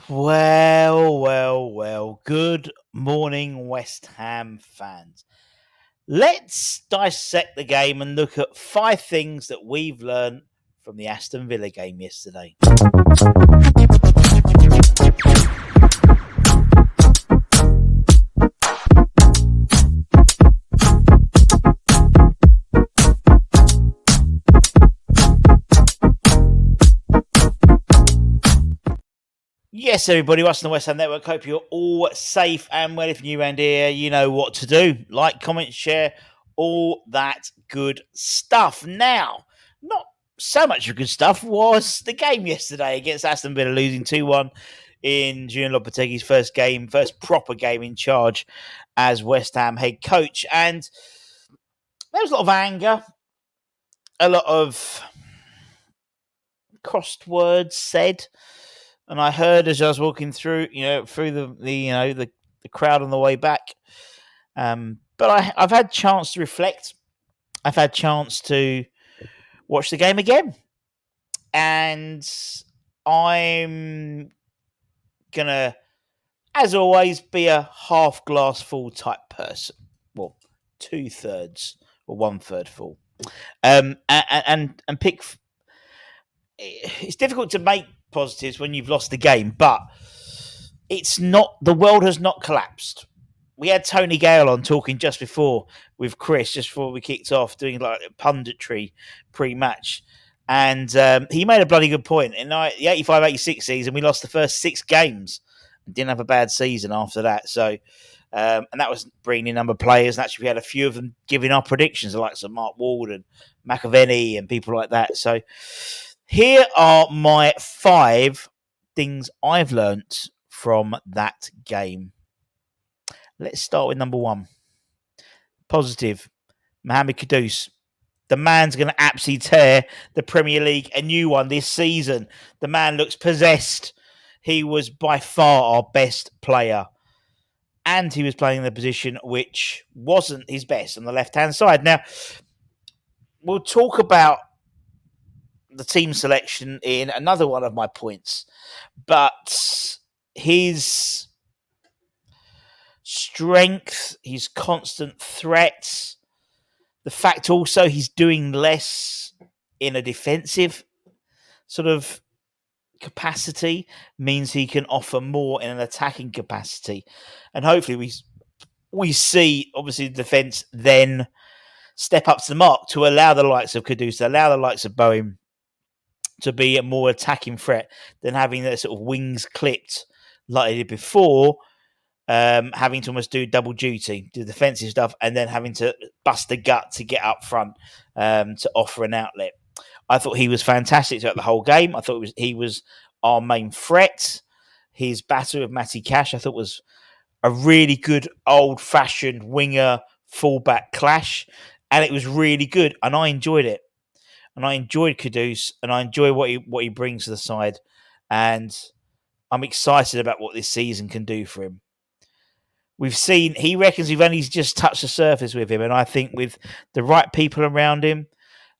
Well. Good morning, West Ham fans. Let's dissect the game and look at 5 things that we've learned from the Aston Villa game yesterday. Yes, everybody, watching the West Ham Network. Hope you're all safe and well. If you're new around here, you know what to do. Like, comment, share, all that good stuff. Now, not so much of good stuff was the game yesterday against Aston Villa, losing 2-1 in Julian Lopetegui's first proper game in charge as West Ham head coach. And there was a lot of anger, a lot of crossed words said. And I heard as I was walking through, through the crowd on the way back. But I've had chance to reflect. I've had chance to watch the game again, and I'm gonna, as always, be a half glass full type person. Well, 2/3 or 1/3 full. And pick. It's difficult to make positives when you've lost the game, but it's not. The world has not collapsed. We had Tony Gale on talking just before with Chris, just before we kicked off, doing like punditry pre-match, and he made a bloody good point. In the 85-86 season, we lost the first 6 games and didn't have a bad season after that. So, and that was bringing in a number of players. And actually, we had a few of them giving our predictions, like Mark Ward and McAvenny and people like that. So, here are my 5 things I've learnt from that game. Let's start with number 1. Positive. Mohamed Kudus. The man's going to absolutely tear the Premier League a new one this season. The man looks possessed. He was by far our best player. And he was playing in the position which wasn't his best on the left-hand side. Now, we'll talk about the team selection in another one of my points. But his strength, his constant threats, the fact also he's doing less in a defensive sort of capacity means he can offer more in an attacking capacity. And hopefully we see, obviously, the defence then step up to the mark to allow the likes of Kudus, to allow the likes of Bowen to be a more attacking threat than having their sort of wings clipped like they did before, having to almost do double duty, do defensive stuff, and then having to bust the gut to get up front to offer an outlet. I thought he was fantastic throughout the whole game. I thought he was our main threat. His battle with Matty Cash, I thought, was a really good old-fashioned winger fullback clash, and it was really good, and I enjoyed it. And I enjoyed Kudus, and I enjoy what he brings to the side, and I'm excited about what this season can do for him. We've seen, he reckons we've only just touched the surface with him, and I think with the right people around him,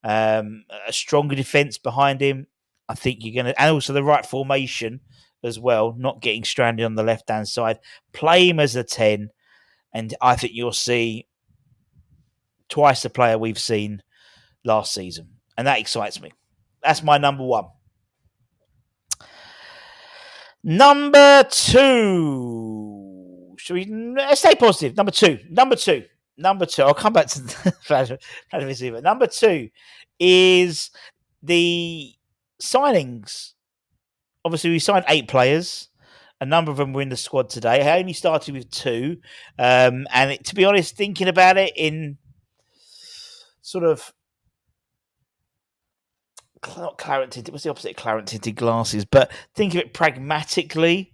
a stronger defence behind him, I think you're going to, and also the right formation as well, not getting stranded on the left-hand side, play him as a 10, and I think you'll see twice the player we've seen last season. And that excites me. That's my number 1. Number 2. Let's stay positive. Number two. I'll come back to number 2 is the signings. Obviously, we signed 8 players. A number of them were in the squad today. I only started with 2. To be honest, thinking about it in sort of not claret tinted. What's the opposite of claret tinted glasses? But think of it pragmatically.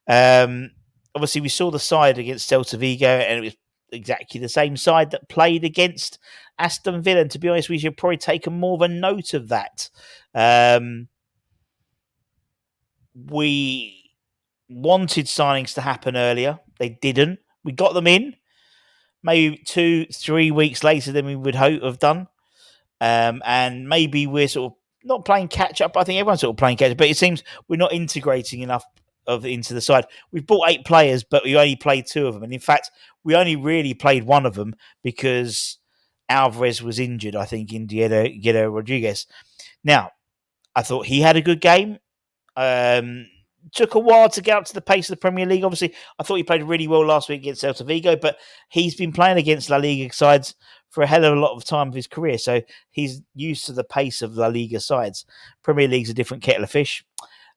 Obviously, we saw the side against Celta Vigo, and it was exactly the same side that played against Aston Villa. And to be honest, we should probably take more of a note of that. We wanted signings to happen earlier. They didn't. We got them in maybe 2-3 weeks later than we would hope have done. And maybe we're sort of not playing catch up. I think everyone's sort of playing catch up, but it seems we're not integrating enough of into the side. We've bought 8 players, but we only played 2 of them. And in fact, we only really played one of them because Alvarez was injured, I think, in Diego Rodriguez. Now, I thought he had a good game. Took a while to get up to the pace of the Premier League. Obviously, I thought he played really well last week against Celta Vigo, but he's been playing against La Liga sides for a hell of a lot of time of his career, so he's used to the pace of La Liga sides. Premier League's a different kettle of fish,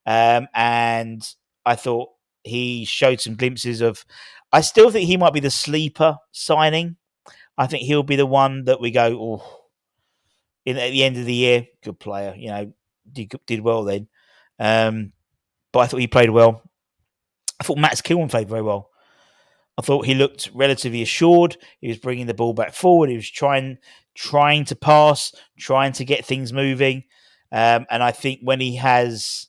and I thought he showed some glimpses of. I still think he might be the sleeper signing. I think he'll be the one that we go, oh, at the end of the year, good player, did well then. But I thought he played well. I thought Max Kilman played very well. I thought he looked relatively assured. He was bringing the ball back forward. He was trying to pass, trying to get things moving. And I think when he has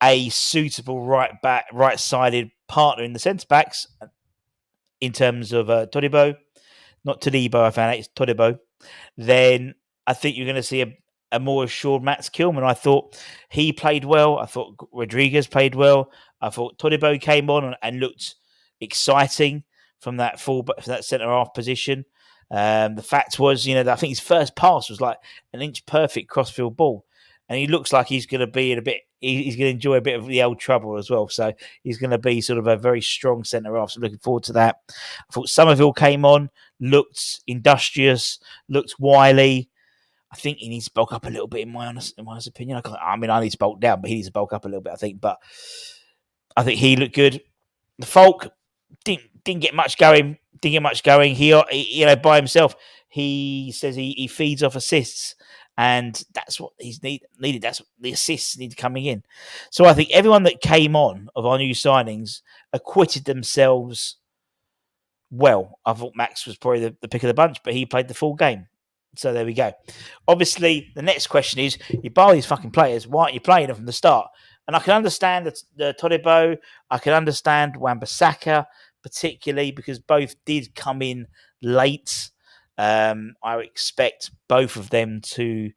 a suitable right-sided partner in the centre backs, in terms of Todibo, not Todibo, I found out it's Todibo, then I think you're going to see a more assured Max Kilman. I thought he played well. I thought Rodriguez played well. I thought Todibo came on and looked exciting from that centre half position. The fact was, I think his first pass was like an inch perfect crossfield ball, and he looks like he's going to be he's going to enjoy a bit of the old trouble as well. So he's going to be sort of a very strong centre half. So looking forward to that. I thought Somerville came on, looked industrious, looked wily. I think he needs to bulk up a little bit, in my honest opinion. I need to bulk down, but he needs to bulk up a little bit, I think. But I think he looked good. The Folk didn't get much going. He by himself. He says he feeds off assists, and that's what he's needed. That's what the assists need coming in. So I think everyone that came on of our new signings acquitted themselves well. I thought Max was probably the pick of the bunch, but he played the full game. So there we go. Obviously, the next question is, you buy these fucking players, why aren't you playing them from the start? And I can understand the Todibo, I can understand Wan-Bissaka, particularly because both did come in late. I expect both of them to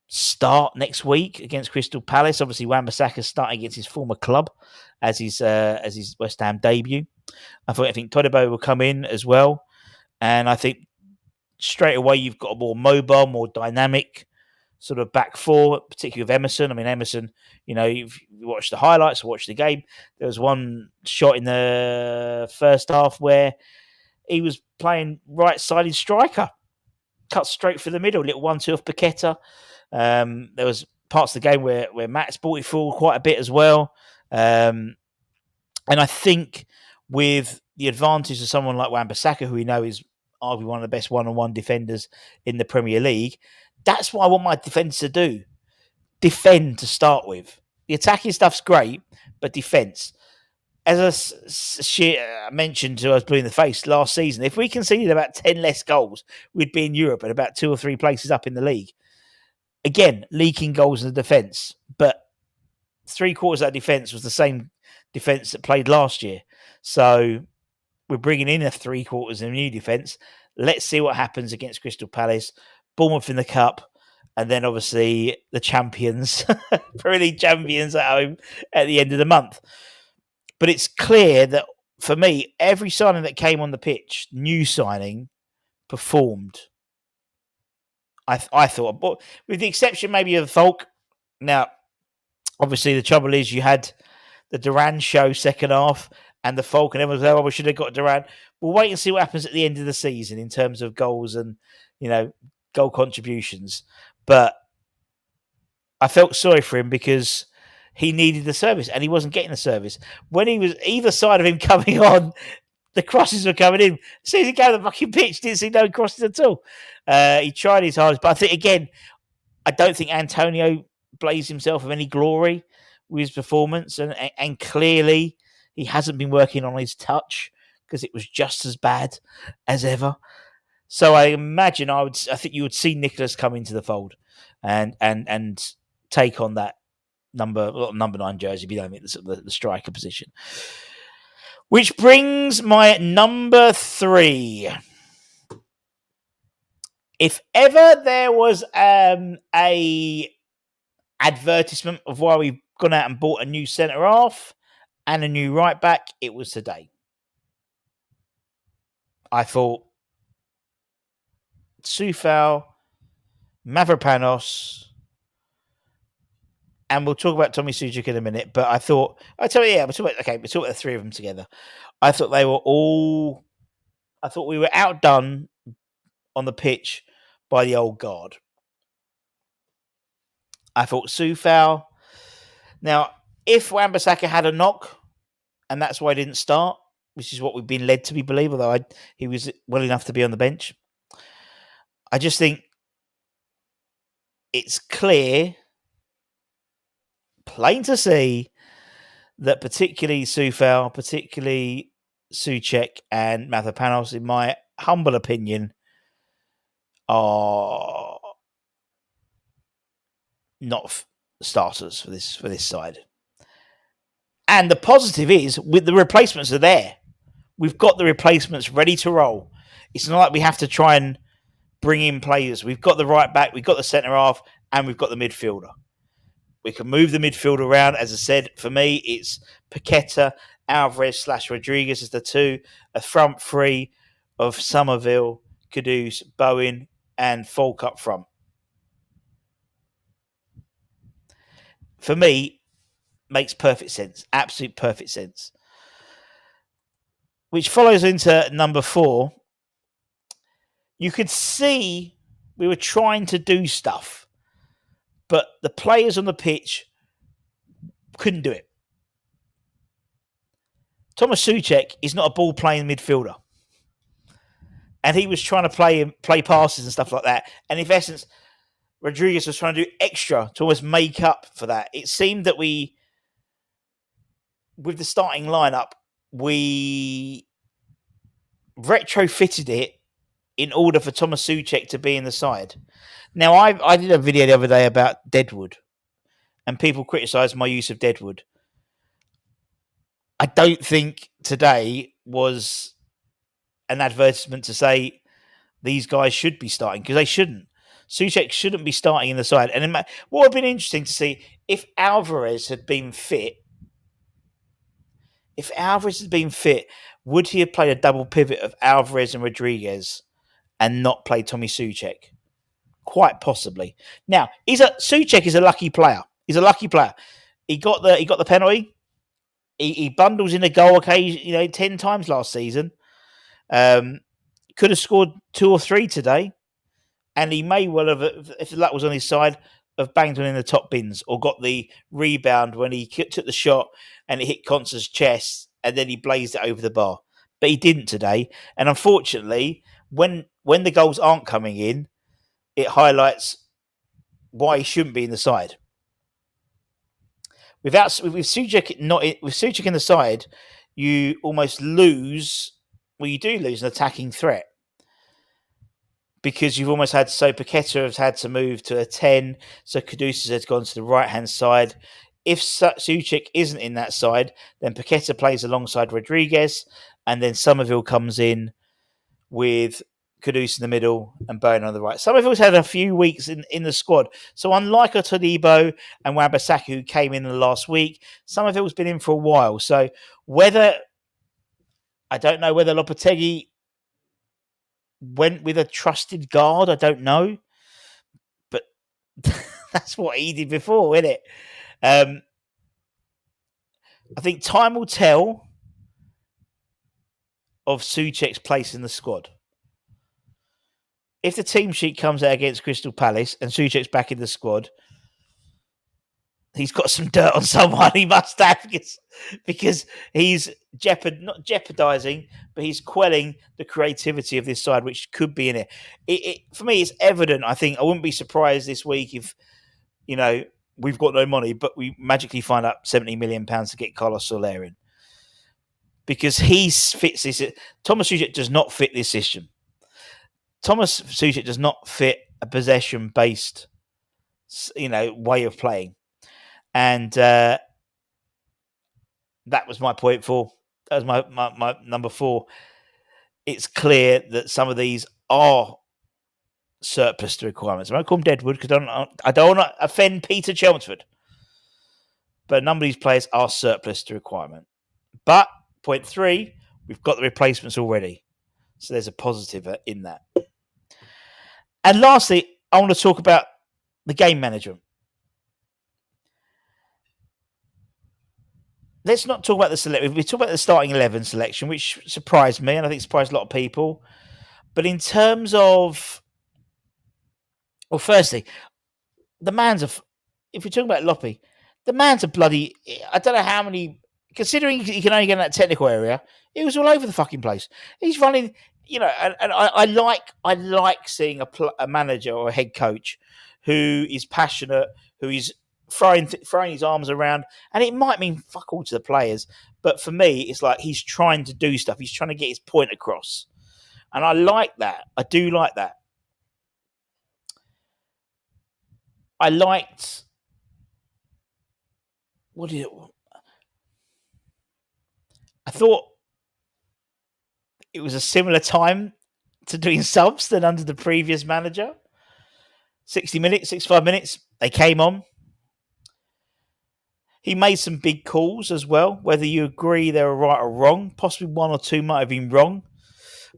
start next week against Crystal Palace. Obviously, Wan-Bissaka starting against his former club as his West Ham debut. I think Todibo will come in as well. And I think straight away you've got a more mobile, more dynamic sort of back four, particularly with Emerson. I mean, Emerson, you've watched the highlights, watched the game. There was one shot in the first half where he was playing right-sided striker, cut straight for the middle, little 1-2 off Paqueta. There was parts of the game where Matt's brought it forward quite a bit as well. And I think with the advantage of someone like Wan-Bissaka, who we know is arguably one of the best one-on-one defenders in the Premier League, that's what I want my defenders to do. Defend to start with. The attacking stuff's great, but defence. As I mentioned to us blue in the face last season, if we conceded about 10 less goals, we'd be in Europe and about 2 or 3 places up in the league. Again, leaking goals in the defence, but 3/4 of that defence was the same defence that played last year. So we're bringing in a 3/4 of new defence. Let's see what happens against Crystal Palace, Bournemouth in the Cup, and then obviously the champions, Premier League champions at home at the end of the month. But it's clear that for me, every signing that came on the pitch, new signing, performed. I thought, but with the exception maybe of Folk. Now, obviously, the trouble is you had the Duran show second half, and the Folk, and everyone was, we should have got Duran. We'll wait and see what happens at the end of the season in terms of goals and goal contributions. But I felt sorry for him because he needed the service and he wasn't getting the service. When he was either side of him coming on, the crosses were coming in. As soon as he came to the fucking pitch, didn't see no crosses at all. He tried his hardest, but I think, again, I don't think Antonio blazed himself of any glory with his performance, and clearly he hasn't been working on his touch because it was just as bad as ever. So I imagine I think you would see Nicholas come into the fold and take on that number 9 jersey, if you don't think the striker position. Which brings my number 3. If ever there was a advertisement of why we gone out and bought a new centre half and a new right back, it was today. I thought Sufal, Mavropanos, and we'll talk about Tommy Suchek in a minute. But I thought, we'll talk about the three of them together. I thought they were all. I thought we were outdone on the pitch by the old guard. I thought Sufal. Now, if Wan-Bissaka had a knock, and that's why he didn't start, which is what we've been led to believe, although he was well enough to be on the bench. I just think it's clear, plain to see, that particularly Sufal, particularly Suchek and Mavropanos, in my humble opinion, are not starters for this side. And the positive is, with the replacements are there. We've got the replacements ready to roll. It's not like we have to try and bring in players. We've got the right back, we've got the centre half, and we've got the midfielder. We can move the midfield around. As I said, for me, it's Paqueta, Alvarez / Rodriguez as the two, a front three of Somerville, Kudus, Bowen, and Falk up front. For me, makes perfect sense. Absolute perfect sense. Which follows into number 4. You could see we were trying to do stuff, but the players on the pitch couldn't do it. Thomas Suchek is not a ball-playing midfielder. And he was trying to play passes and stuff like that. And in essence, Rodriguez was trying to do extra to almost make up for that. It seemed that with the starting lineup, we retrofitted it in order for Thomas Suchek to be in the side. Now, I did a video the other day about Deadwood, and people criticised my use of Deadwood. I don't think today was an advertisement to say these guys should be starting, because they shouldn't. Suchek shouldn't be starting in the side. And what would have been interesting to see if Alvarez had been fit. If Alvarez had been fit, would he have played a double pivot of Alvarez and Rodriguez and not played Tommy Suchek? Quite possibly. Now, Suchek is a lucky player. He's a lucky player. He got the penalty. He bundles in a goal occasion, 10 times last season. Could have scored 2 or 3 today. And he may well have, if the luck was on his side, have banged one in the top bins or got the rebound when he took the shot and it hit Concer's chest and then he blazed it over the bar. But he didn't today. And unfortunately, when the goals aren't coming in, it highlights why he shouldn't be in the side. With Suchek in the side, you almost lose. Well, you do lose an attacking threat, because you've almost had, so Paqueta has had to move to a 10, so Kudus has gone to the right-hand side. If Suchek isn't in that side, then Paqueta plays alongside Rodriguez, and then Somerville comes in with Kudus in the middle and Bowen on the right. Somerville's had a few weeks in the squad, so unlike Otodibo and Wan-Bissaka, who came in the last week, Somerville's been in for a while. So I don't know whether Lopetegui went with a trusted guard. I don't know, but that's what he did before, isn't it? I think time will tell of Suchek's place in the squad. If the team sheet comes out against Crystal Palace and Suchek's back in the squad, he's got some dirt on someone. He must have, because he's not jeopardising, but he's quelling the creativity of this side, which could be in it. For me, it's evident. I think I wouldn't be surprised this week if, we've got no money, but we magically find out £70 million to get Carlos Soler in, because he fits this. Thomas Suchek does not fit this system. Thomas Suchek does not fit a possession-based, way of playing. And that was my point 4. That was my number 4. It's clear that some of these are surplus to requirements. I won't call them Deadwood because I don't want to offend Peter Chelmsford. but a number of these players are surplus to requirement. But point three, we've got the replacements already. So there's a positive in that. And lastly, I want to talk about the game management. Let's not talk about the select. We talk about the starting 11 selection, which surprised me, and I think surprised a lot of people. But in terms of, well, firstly, the man's a. If you're talking about Loppy, the man's a bloody. I don't know how many. Considering he can only get in that technical area, he was all over the fucking place. He's running, and I like seeing a manager or a head coach who is passionate, who is throwing his arms around, and it might mean fuck all to the players, but for me, it's like he's trying to do stuff. He's trying to get his point across, and I like that. I do like that. I liked what did it, I thought it was a similar time to doing subs than under the previous manager. 60 minutes, 65 minutes, they came on. He made some big calls as well, whether you agree they were right or wrong. Possibly one or two might have been wrong,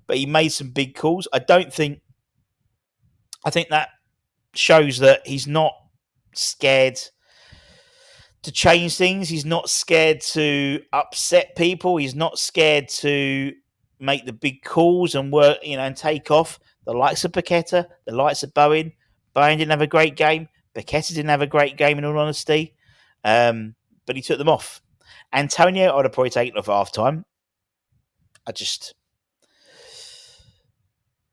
but he made some big calls. I think that shows that he's not scared to change things. He's not scared to upset people. He's not scared to make the big calls and work, and take off. The likes of Paqueta, the likes of Bowen. Bowen didn't have a great game. Paqueta didn't have a great game, in all honesty. But he took them off. Antonio, I'd have probably taken off at half time. I just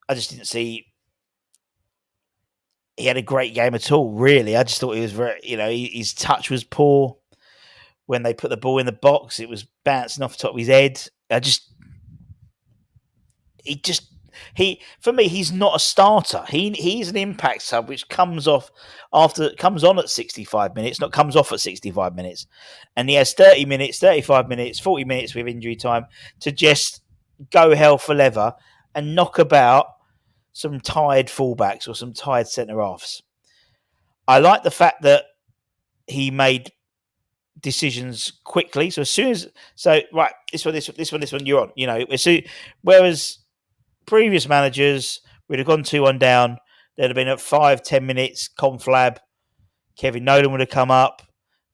didn't see he had a great game at all, really. I just thought he was very, his touch was poor. When they put the ball in the box, it was bouncing off the top of his head. For me, he's not a starter. He's an impact sub which comes on at 65 minutes, not comes off at 65 minutes. And he has 30 minutes, 35 minutes, 40 minutes with injury time to just go hell for leather and knock about some tired fullbacks or some tired centre halves. I like the fact that he made decisions quickly. So as soon as right, this one, you're on. Whereas previous managers, we'd have gone 2-1 down. There'd have been at 5-10 minutes conflab. Kevin Nolan would have come up.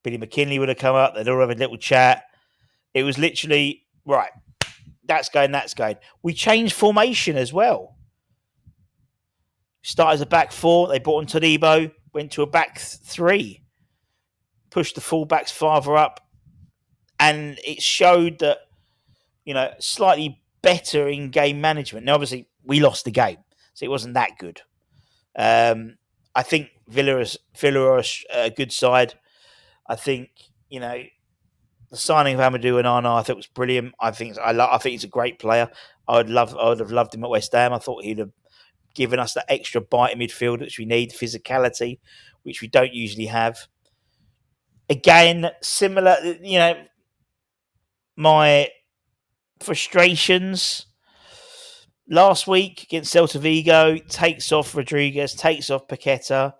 Billy McKinley would have come up. They'd all have a little chat. It was literally right. That's going. We changed formation as well. Started as a back four. They brought on Todibo. Went to a back three. Pushed the fullbacks farther up. And it showed that, slightly better in game management. Now, obviously, we lost the game, so it wasn't that good. I think Villa are a good side. I think, the signing of Amadou and Arna, I thought was brilliant. I think he's a great player. I would have loved him at West Ham. I thought he'd have given us that extra bite in midfield which we need, physicality, which we don't usually have. Again, similar, my frustrations last week against Celta Vigo, takes off Rodriguez, takes off Paqueta,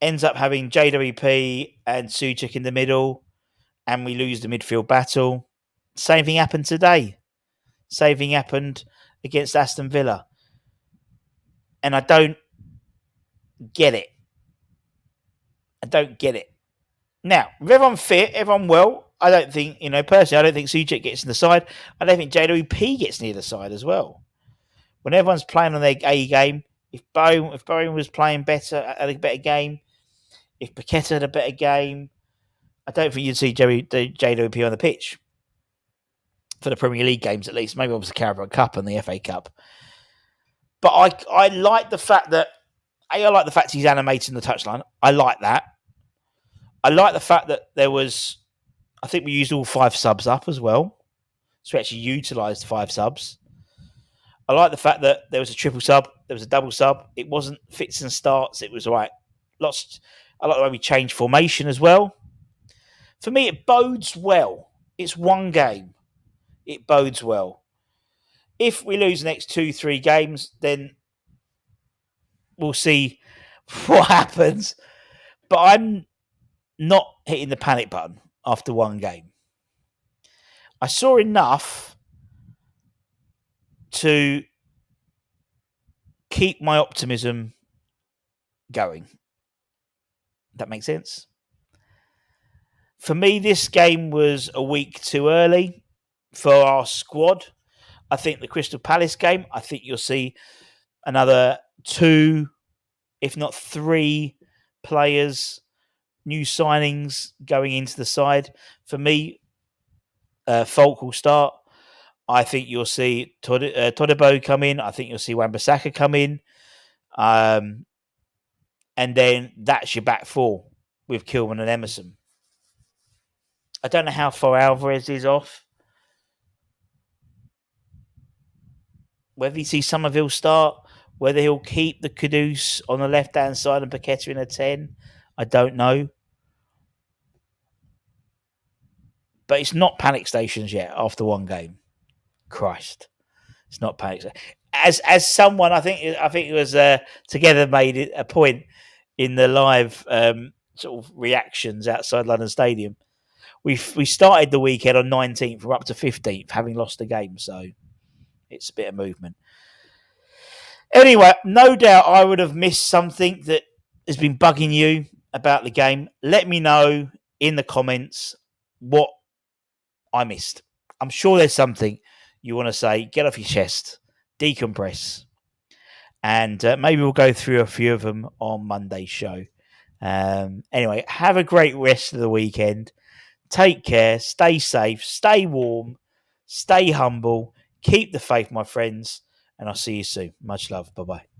ends up having JWP and Suchek in the middle, and we lose the midfield battle. Same thing happened today. Same thing happened against Aston Villa. And I don't get it. Now, with everyone fit, everyone well, I don't think, personally, I don't think Suchek gets in the side. I don't think JWP gets near the side as well. When everyone's playing on their A game, if Bowen was playing better, had a better game, if Paqueta had a better game, I don't think you'd see JWP on the pitch. For the Premier League games, at least. Maybe obviously the Carabao Cup and the FA Cup. But I like the fact that, I like the fact he's animating the touchline. I like that. I like the fact that I think we used all 5 subs up as well. So we actually utilised 5 subs. I like the fact that there was a triple sub, there was a double sub. It wasn't fits and starts. It was right. I like the way we changed formation as well. For me, it bodes well. It's one game. It bodes well. If we lose the next 2-3 games, then we'll see what happens. But I'm not hitting the panic button after one game. I saw enough to keep my optimism going. That makes sense. For me, this game was a week too early for our squad. I think the Crystal Palace game, I think you'll see another 2, if not 3 players, new signings going into the side. For me, Falk will start. I think you'll see Todibo come in. I think you'll see Wan-Bissaka come in. And then that's your back four with Kilman and Emerson. I don't know how far Alvarez is off. Whether you see Somerville start, whether he'll keep the Kudus on the left-hand side and Paqueta in a 10, I don't know. But it's not panic stations yet after one game. Christ. It's not panic. As someone, I think it was Together made it a point in the live sort of reactions outside London Stadium. We started the weekend on 19th. We're up to 15th, having lost the game. So it's a bit of movement. Anyway, no doubt I would have missed something that has been bugging you about the game. Let me know in the comments what I missed. I'm sure there's something you want to say. Get off your chest, decompress, and maybe we'll go through a few of them on Monday's show. Anyway, have a great rest of the weekend. Take care, stay safe, stay warm, stay humble, keep the faith, my friends, and I'll see you soon. Much love. Bye-bye.